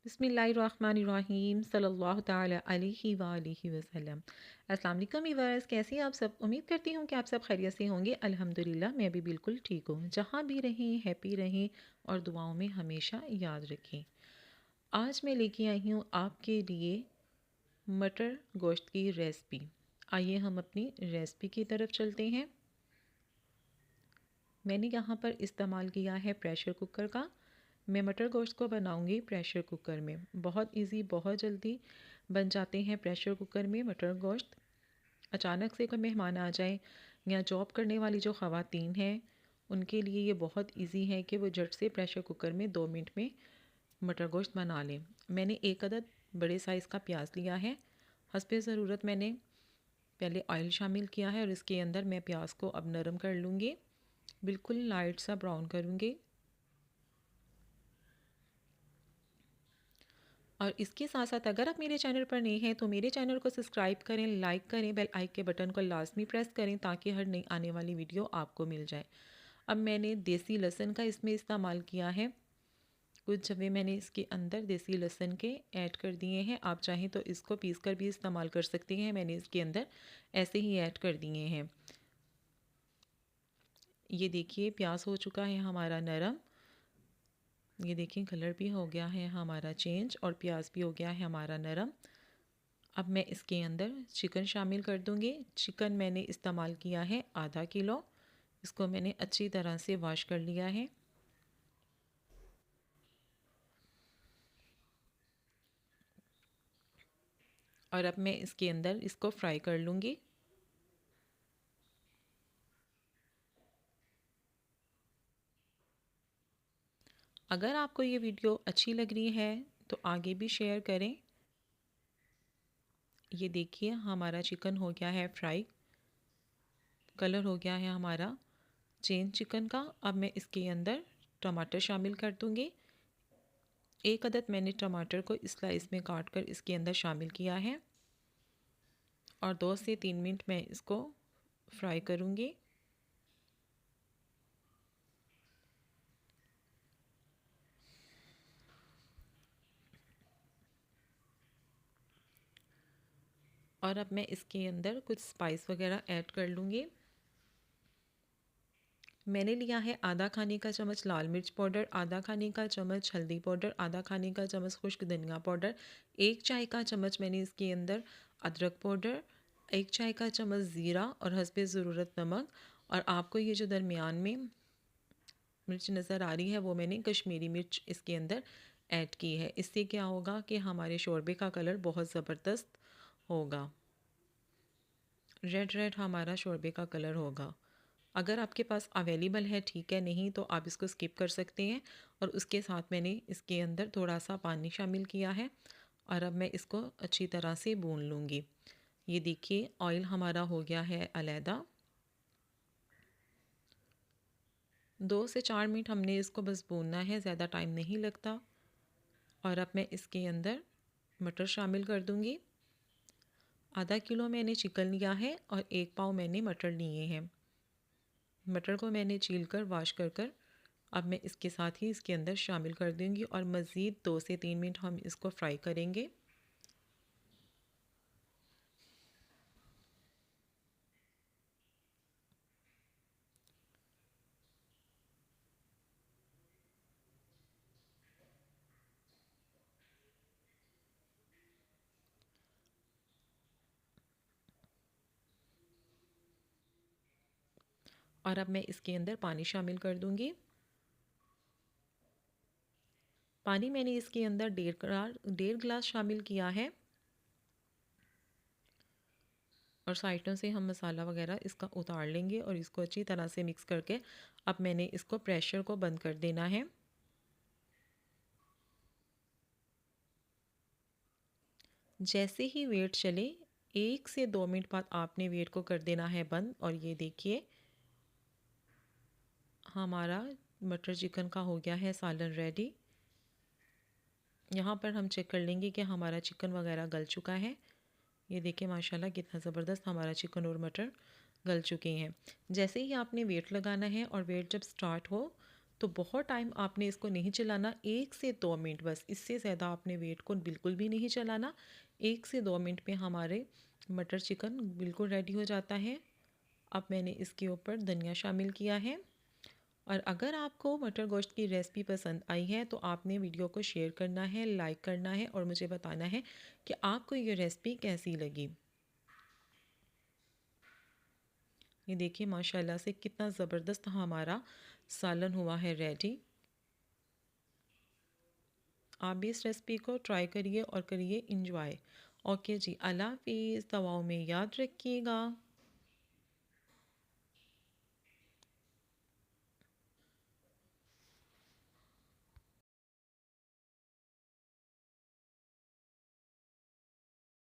बिस्मिल्लाहिर्रहमानिर्रहीम सल्लल्लाहु ताला अलैहि वालैहि वसल्लम। अस्सलाम वालेकुम व्यूअर्स, कैसे हैं आप सब। उम्मीद करती हूँ कि आप सब खैरियत से होंगे। अल्हम्दुलिल्लाह मैं भी बिल्कुल ठीक हूँ। जहाँ भी रहें हैप्पी रहें और दुआओं में हमेशा याद रखें। आज मैं लेके आई हूँ आपके लिए मटर गोश्त की रेसिपी। आइए हम अपनी रेसिपी की तरफ चलते हैं। मैंने यहाँ पर इस्तेमाल किया है प्रेशर कुकर का। मैं मटर गोश्त को बनाऊंगी प्रेशर कुकर में। बहुत इजी, बहुत जल्दी बन जाते हैं प्रेशर कुकर में मटर गोश्त। अचानक से कोई मेहमान आ जाए या जॉब करने वाली जो ख़वातीन हैं उनके लिए ये बहुत इजी है कि वो झट से प्रेशर कुकर में 2 मिनट में मटर गोश्त बना लें। मैंने एक अदद बड़े साइज़ का प्याज लिया है। हस्बे ज़रूरत मैंने पहले ऑयल शामिल किया है और इसके अंदर मैं प्याज को अब नरम कर लूँगी। बिल्कुल लाइट सा ब्राउन करूँगी। और इसके साथ साथ अगर आप मेरे चैनल पर नए हैं तो मेरे चैनल को सब्सक्राइब करें, लाइक करें, बेल आइकन के बटन को लाजमी प्रेस करें ताकि हर नई आने वाली वीडियो आपको मिल जाए। अब मैंने देसी लहसुन का इसमें इस्तेमाल किया है। कुछ जवे मैंने इसके अंदर देसी लहसुन के ऐड कर दिए हैं। आप चाहें तो इसको पीस कर भी इस्तेमाल कर सकते हैं। मैंने इसके अंदर ऐसे ही ऐड कर दिए हैं। ये देखिए प्याज हो चुका है हमारा नरम। ये देखिए कलर भी हो गया है हमारा चेंज और प्याज भी हो गया है हमारा नरम। अब मैं इसके अंदर चिकन शामिल कर दूंगी। चिकन मैंने इस्तेमाल किया है आधा किलो। इसको मैंने अच्छी तरह से वॉश कर लिया है। और अब मैं इसके अंदर इसको फ्राई कर लूँगी। अगर आपको ये वीडियो अच्छी लग रही है तो आगे भी शेयर करें। ये देखिए हमारा चिकन हो गया है फ्राई। कलर हो गया है हमारा चेंज चिकन का। अब मैं इसके अंदर टमाटर शामिल कर दूँगी। एक अदद मैंने टमाटर को स्लाइस में काट कर इसके अंदर शामिल किया है और 2 से 3 मिनट मैं इसको फ्राई करूँगी। और अब मैं इसके अंदर कुछ स्पाइस वगैरह ऐड कर लूँगी। मैंने लिया है आधा खाने का चम्मच लाल मिर्च पाउडर, आधा खाने का चम्मच हल्दी पाउडर, आधा खाने का चम्मच खुश्क धनिया पाउडर, 1 चाय का चम्मच मैंने इसके अंदर अदरक पाउडर, 1 चाय का चम्मच ज़ीरा और हस्बे ज़रूरत नमक। और आपको ये जो दरमियान में मिर्च नज़र आ रही है वो मैंने कश्मीरी मिर्च इसके अंदर ऐड की है। इससे क्या होगा कि हमारे शोरबे का कलर बहुत ज़बरदस्त होगा। रेड रेड हमारा शोरबे का कलर होगा। अगर आपके पास अवेलेबल है ठीक है, नहीं तो आप इसको स्किप कर सकते हैं। और उसके साथ मैंने इसके अंदर थोड़ा सा पानी शामिल किया है और अब मैं इसको अच्छी तरह से भून लूँगी। ये देखिए ऑयल हमारा हो गया है अलहदा। 2 से 4 मिनट हमने इसको बस भूनना है, ज़्यादा टाइम नहीं लगता। और अब मैं इसके अंदर मटर शामिल कर दूँगी। आधा किलो मैंने चिकन लिया है और 1 पाव मैंने मटर लिए हैं। मटर को मैंने छील कर वॉश कर कर अब मैं इसके साथ ही इसके अंदर शामिल कर दूंगी और मज़ीद 2 से 3 मिनट हम इसको फ्राई करेंगे। और अब मैं इसके अंदर पानी शामिल कर दूंगी। पानी मैंने इसके अंदर 1.5 गिलास शामिल किया है। और साइडों से हम मसाला वगैरह इसका उतार लेंगे और इसको अच्छी तरह से मिक्स करके अब मैंने इसको प्रेशर को बंद कर देना है। जैसे ही वेट चले 1 से 2 मिनट बाद आपने वेट को कर देना है बंद। और ये देखिए हमारा मटर चिकन का हो गया है सालन रेडी। यहाँ पर हम चेक कर लेंगे कि हमारा चिकन वगैरह गल चुका है। ये देखिए माशाल्लाह कितना ज़बरदस्त हमारा चिकन और मटर गल चुके हैं। जैसे ही आपने वेट लगाना है और वेट जब स्टार्ट हो तो बहुत टाइम आपने इसको नहीं चलाना, 1 से 2 मिनट बस, इससे ज़्यादा आपने वेट को बिल्कुल भी नहीं चलाना। 1 से 2 मिनट में हमारे मटर चिकन बिल्कुल रेडी हो जाता है। अब मैंने इसके ऊपर धनिया शामिल किया है। और अगर आपको मटर गोश्त की रेसिपी पसंद आई है तो आपने वीडियो को शेयर करना है, लाइक करना है और मुझे बताना है कि आपको ये रेसिपी कैसी लगी। ये देखिए माशाल्लाह से कितना ज़बरदस्त हमारा सालन हुआ है रेडी। आप भी इस रेसिपी को ट्राई करिए और करिए इंजॉय। ओके जी, अल्लाह हाफिज़, दवाओं में याद रखिएगा।